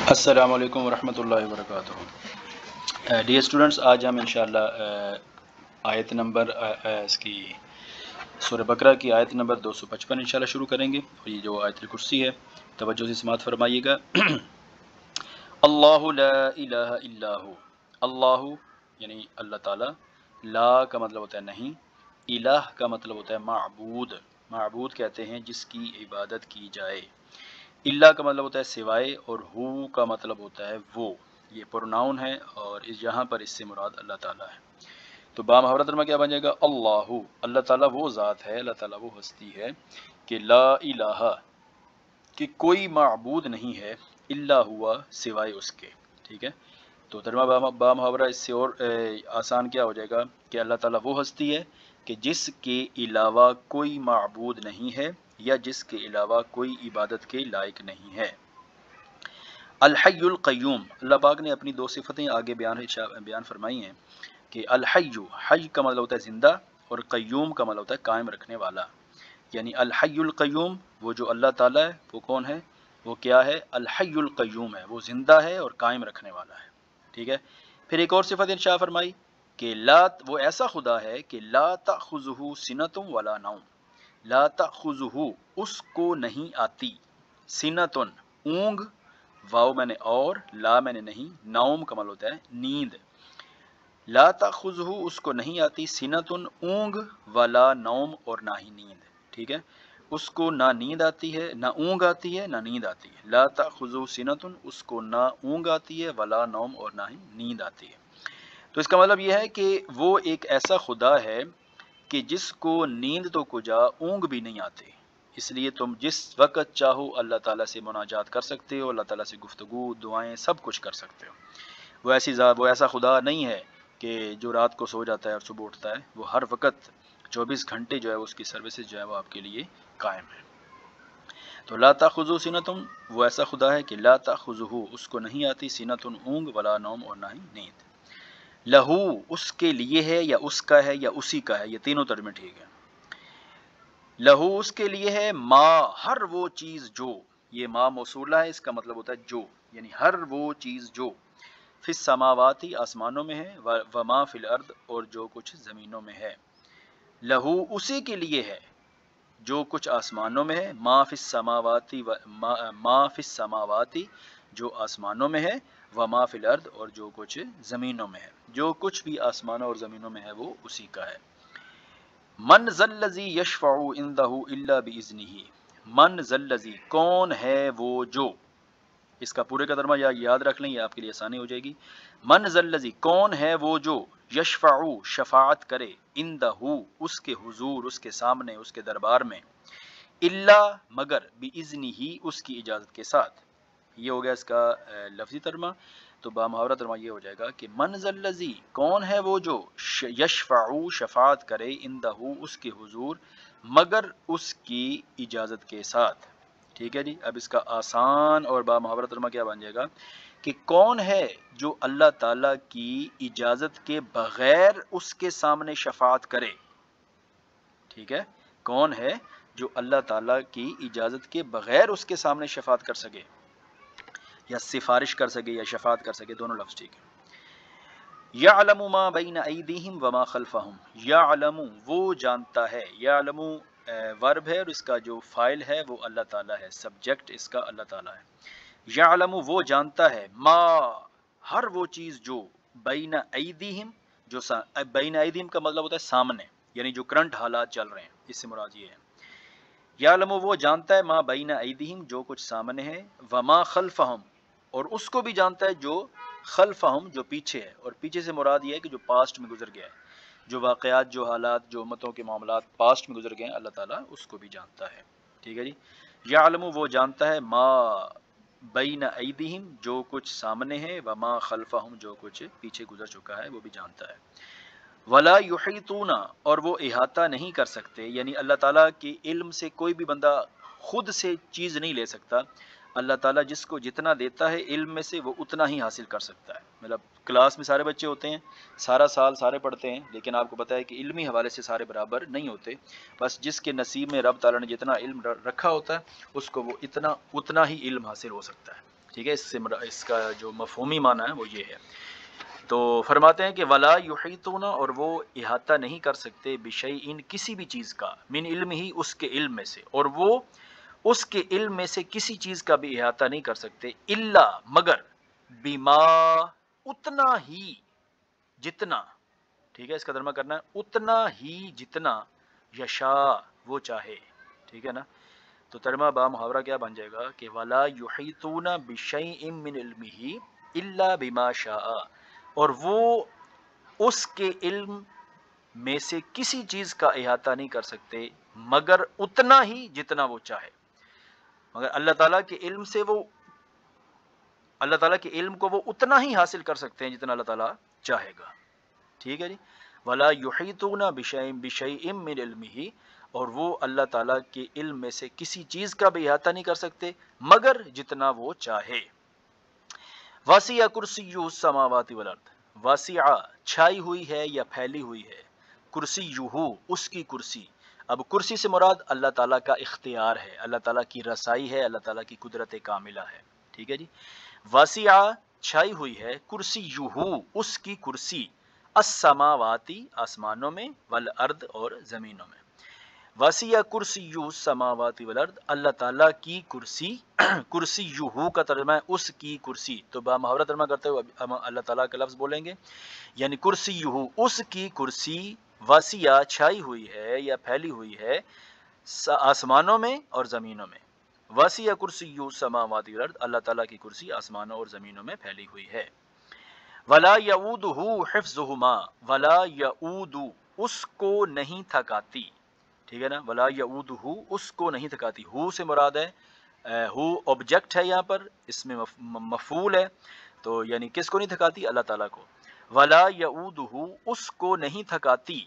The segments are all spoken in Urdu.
السلام علیکم ورحمۃ اللہ وبرکاتہ۔ ڈیئر اسٹوڈنٹس، آج ہم انشاءاللہ آیت نمبر اس کی سورہ بقرہ کی آیت نمبر 255 انشاءاللہ شروع کریں گے، اور یہ جو آیت الکرسی ہے توجہ سے سماعت فرمائیے گا۔ اللہ لا الہ الا ہو، اللہ یعنی اللہ تعالی، لا کا مطلب ہوتا ہے نہیں، الہ کا مطلب ہوتا ہے معبود، معبود کہتے ہیں جس کی عبادت کی جائے، اللہ کا مطلب ہوتا ہے سوائے، اور ہو کا مطلب ہوتا ہے وہ، یہ پروناؤن ہے، اور یہاں پر اس سے مراد اللہ تعالیٰ ہے۔ تو بامحاورہ ترجمہ کیا بن جائے گا؟ اللہ، اللہ تعالیٰ وہ ذات ہے، اللہ تعالیٰ وہ ہستی ہے کہ لا الہ، کہ کوئی معبود نہیں ہے، الا ہوا، سوائے اس کے، ٹھیک ہے۔ تو ترجمہ بامحاورہ اس سے اور آسان کیا ہو جائے گا کہ اللہ تعالیٰ وہ ہستی ہے کہ جس کے علاوہ کوئی معبود نہیں ہے، یا جس کے علاوہ کوئی عبادت کے لائق نہیں ہے۔ الحی القیوم، اللہ پاک نے اپنی دو صفتیں آگے بیان فرمائی ہیں کہ الحی، حی کا مطلب ہوتا ہے زندہ، اور قیوم کا مطلب ہوتا ہے قائم رکھنے والا، یعنی الحی القیوم، وہ جو اللہ تعالیٰ ہے وہ کون ہے؟ وہ کیا ہے؟ الحی القیوم ہے، وہ زندہ ہے اور قائم رکھنے والا ہے، ٹھیک ہے۔ پھر ایک اور صفت ارشاد فرمائی کہ لا، وہ ایسا خدا ہے کہ لا تأخذہ سنۃ ولا نوم، لا تأخذہ، اس کو نہیں آتی، سنۃ اونگ، واو میں نے اور، لا میں نے نہیں، نوم کا مطلب ہوتا ہے نیند، لا تأخذہ، اس کو نہیں آتی، سنۃ اونگ، ولا نوم، اور نہ ہی نیند، ٹھیک ہے۔ اس کو نہ نیند آتی ہے، نہ اونگ آتی ہے، نہ نیند آتی ہے، لا تأخذہ سنۃ، اس کو نہ اونگ آتی ہے، ولا نوم، اور نہ ہی نیند آتی ہے۔ تو اس کا مطلب یہ ہے کہ وہ ایک ایسا خدا ہے کہ جس کو نیند تو کجا، اونگ بھی نہیں آتے، اس لیے تم جس وقت چاہو اللہ تعالیٰ سے مناجات کر سکتے ہو، اللہ تعالیٰ سے گفتگو، دعائیں، سب کچھ کر سکتے ہو۔ وہ ایسا خدا نہیں ہے کہ جو رات کو سو جاتا ہے اور صبح اٹھتا ہے، وہ ہر وقت 24 گھنٹے جو ہے اس کی سروسز جو ہے وہ آپ کے لیے قائم ہے۔ تو لا تأخذہ سنۃ، وہ ایسا خدا ہے کہ لا تأخذہ، اس کو نہیں آتی، سنۃ اونگ، ولا نوم، اور نہ ہی نیند۔ لہو، اس کے لیے ہے، یا اس کا ہے، یا اسی کا ہے، یہ تینوں ترجمے ٹھیک ہے۔ لہو، اس کے لیے ہے، ما، ہر وہ چیز جو، یہ ما موصولہ ہے، اس کا مطلب ہوتا ہے جو، یعنی ہر وہ چیز جو، فی السماواتی، آسمانوں میں ہے، وما فی الارض، اور جو کچھ زمینوں میں ہے۔ لہو، اسی کے لیے ہے جو کچھ آسمانوں میں ہے، ما فی السماواتی، ما فی السماواتی، جو آسمانوں میں ہے، وما فی الارض، اور جو کچھ زمینوں میں ہے، جو کچھ بھی آسمانوں اور زمینوں میں ہے وہ اسی کا ہے۔ من ذا الذی یشفع عندہ الا باذنہ، من ذا الذی، کون ہے وہ جو، اس کا پورے کا ترجمہ یاد رکھ لیں، یہ آپ کے لیے آسانی ہو جائے گی۔ من ذا الذی، کون ہے وہ جو، یشفع، شفاعت کرے، عندہ، اس کے حضور، اس کے سامنے، اس کے دربار میں، الا، مگر، باذنہ، اس کی اجازت کے ساتھ۔ یہ ہو گیا اس کا لفظی ترجمہ۔ تو بامحاورہ ترجمہ یہ ہو جائے گا کہ من ذا الذی، کون ہے وہ جو، یشفع، شفاعت کرے، عندہ، اس کے حضور، مگر اس کی اجازت کے ساتھ، ٹھیک ہے جی۔ اب اس کا آسان اور بامحاورہ ترجمہ کیا بن جائے گا کہ کون ہے جو اللہ تعالیٰ کی اجازت کے بغیر اس کے سامنے شفاعت کرے، ٹھیک ہے۔ کون ہے جو اللہ تعالیٰ کی اجازت کے بغیر اس کے سامنے شفاعت کر سکے، یا سفارش کر سکے، یا شفاعت کر سکے، دونوں لفظ ٹھیک ہے۔ یعلم ما بین ایدیہم وما خلفہم، یعلم، وہ جانتا ہے، یعلم ورب ہے، اور اس کا جو فاعل ہے وہ اللہ تعالیٰ ہے، سبجیکٹ اس کا اللہ تعالیٰ ہے۔ یعلم، وہ جانتا ہے، ما، ہر وہ چیز جو، بین ایدیہم، جو بین ایدیہم کا مطلب ہوتا ہے سامنے، یعنی جو کرنٹ حالات چل رہے ہیں، اس سے مراد یہ ہے۔ یعلم، وہ جانتا ہے، ما بین ایدیہم، جو کچھ سامنے ہے، وما خلفہم، اور اس کو بھی جانتا ہے جو خلفہم، جو پیچھے ہے، اور پیچھے سے مراد یہ ہے کہ جو پاسٹ میں گزر گیا ہے، جو واقعات، جو حالات، جو امتوں کے معاملات پاسٹ میں گزر گئے ہیں، اللہ تعالیٰ اس کو بھی جانتا ہے، ٹھیک ہے جی۔ یعلم، وہ جانتا ہے، ما بین ایدیہم، جو کچھ سامنے ہے، وما خلفہم، جو کچھ پیچھے گزر چکا ہے وہ بھی جانتا ہے۔ ولا یحیطون، اور وہ احاطہ نہیں کر سکتے، یعنی اللہ تعالیٰ کے علم سے کوئی بھی بندہ خود سے چیز نہیں لے سکتا، اللہ تعالیٰ جس کو جتنا دیتا ہے علم میں سے وہ اتنا ہی حاصل کر سکتا ہے۔ مطلب کلاس میں سارے بچے ہوتے ہیں، سارا سال سارے پڑھتے ہیں، لیکن آپ کو پتہ ہے کہ علمی حوالے سے سارے برابر نہیں ہوتے، بس جس کے نصیب میں رب تعالیٰ نے جتنا علم رکھا ہوتا ہے اس کو وہ اتنا ہی علم حاصل ہو سکتا ہے، ٹھیک ہے، اس کا جو مفہومی معنی ہے وہ یہ ہے۔ تو فرماتے ہیں کہ ولا یحیطون، اور وہ احاطہ نہیں کر سکتے بشیء کسی بھی چیز کا، من علم ہی اس کے علم میں سے، اور وہ اس کے علم میں سے کسی چیز کا بھی احاطہ نہیں کر سکتے، الا مگر، بما اتنا ہی جتنا، ٹھیک ہے، اس کا ترجمہ کرنا ہے اتنا ہی جتنا، یشا وہ چاہے، ٹھیک ہے نا۔ تو ترجمہ با محاورہ کیا بن جائے گا کہ ولا یحیطون بشیء من علمہ الا بما شاء، اور وہ اس کے علم میں سے کسی چیز کا احاطہ نہیں کر سکتے مگر اتنا ہی جتنا وہ چاہے، مگر اللہ تعالیٰ کے علم سے وہ، اللہ تعالیٰ کے علم کو وہ اتنا ہی حاصل کر سکتے ہیں جتنا اللہ تعالیٰ چاہے گا، ٹھیک ہے جی۔ ولا یحیطون بشیء من علمہ، اور وہ اللہ تعالیٰ کے علم میں سے کسی چیز کا بھی احاطہ نہیں کر سکتے مگر جتنا وہ چاہے۔ وسیع کرسیہ السماوات والارض، وسیع چھائی ہوئی ہے یا پھیلی ہوئی ہے، کرسیہ اس کی کرسی۔ اب کرسی سے مراد اللہ تعالیٰ کا اختیار ہے، اللہ تعالیٰ کی رسائی ہے، اللہ تعالیٰ کی قدرت کاملہ ہے، ٹھیک ہے جی۔ وسیع چھائی ہوئی ہے، کرسیہ اس کی کرسی، السماواتی آسمانوں میں، والارض اور زمینوں میں۔ وسیع کرسیہ السماوات والارض، اللہ تعالیٰ کی کرسی، کرسیہ کا ترجمہ ہے اس کی کرسی، تو با محاورہ ترجمہ کرتے ہوئے ہم اللہ تعالیٰ کا لفظ بولیں گے، یعنی کرسیہ اس کی کرسی، وسیع چھائی ہوئی ہے یا پھیلی ہوئی ہے آسمانوں میں اور زمینوں میں۔ وسیع کرسیہ السماوات والارض، اللہ تعالیٰ کی کرسی آسمانوں اور زمینوں میں پھیلی ہوئی ہے۔ ولا یعودہ حفظہما، ولا یعود اس کو نہیں تھکاتی، ٹھیک ہے نا، ولا یعودہ اس کو نہیں تھکاتی، ہو سے مراد ہے، ہو آبجیکٹ ہے یہاں پر، اس میں مفعول ہے، تو یعنی کس کو نہیں تھکاتی؟ اللہ تعالیٰ کو۔ ولا یعودہ اس کو نہیں تھکاتی،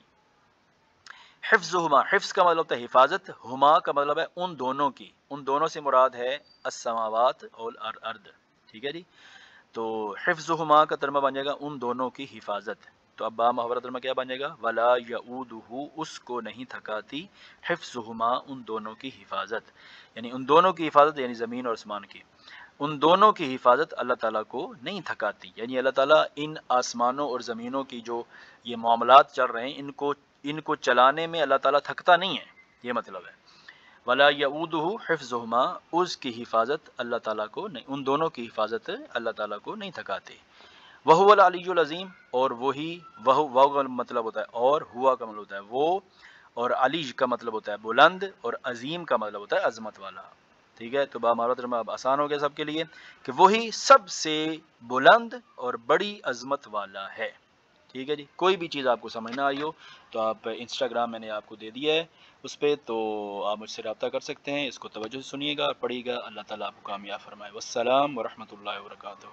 حفظہما، حفظ کا مطلب ہوتا ہے حفاظت، ہما کا مطلب ہے ان دونوں کی، ان دونوں سے مراد ہے السماوات اور الارض، ٹھیک ہے جی۔ تو حفظہما کا ترجمہ بن جائے گا ان دونوں کی حفاظت، تو اب با محاورہ ترجمہ کیا بن جائے گا؟ ولا یعودہ اس کو نہیں تھکاتی، حفظہما ان دونوں کی حفاظت، یعنی ان دونوں کی حفاظت یعنی زمین اور آسمان کی، ان دونوں کی حفاظت اللہ تعالیٰ کو نہیں تھکاتی، یعنی اللہ تعالیٰ ان آسمانوں اور زمینوں کی جو یہ معاملات چل رہے ہیں ان کو چلانے میں اللہ تعالیٰ تھکتا نہیں ہے، یہ مطلب ہے۔ ولا یعودہ حفظہما، اس کی حفاظت اللہ تعالیٰ کو نہیں، ان دونوں کی حفاظت اللہ تعالیٰ کو نہیں تھکاتے۔ وہو العلی العظیم، اور وہی، وہ کا مطلب ہوتا ہے اور، ہوا کا مطلب ہوتا ہے وہ، اور علی کا مطلب ہوتا ہے بلند، اور عظیم کا مطلب ہوتا ہے عظمت والا، ٹھیک ہے۔ تو با محاورہ ترجمہ اب آسان ہو گیا سب کے لیے کہ وہی سب سے بلند اور بڑی عظمت والا ہے، ٹھیک ہے جی۔ کوئی بھی چیز آپ کو سمجھ نہ آئی ہو تو آپ انسٹاگرام میں نے آپ کو دے دیا ہے اس پہ، تو آپ مجھ سے رابطہ کر سکتے ہیں، اس کو توجہ سے سنیے گا اور پڑھیے گا۔ اللہ تعالیٰ آپ کو کامیاب فرمائے۔ والسلام ورحمۃ اللہ وبرکاتہ۔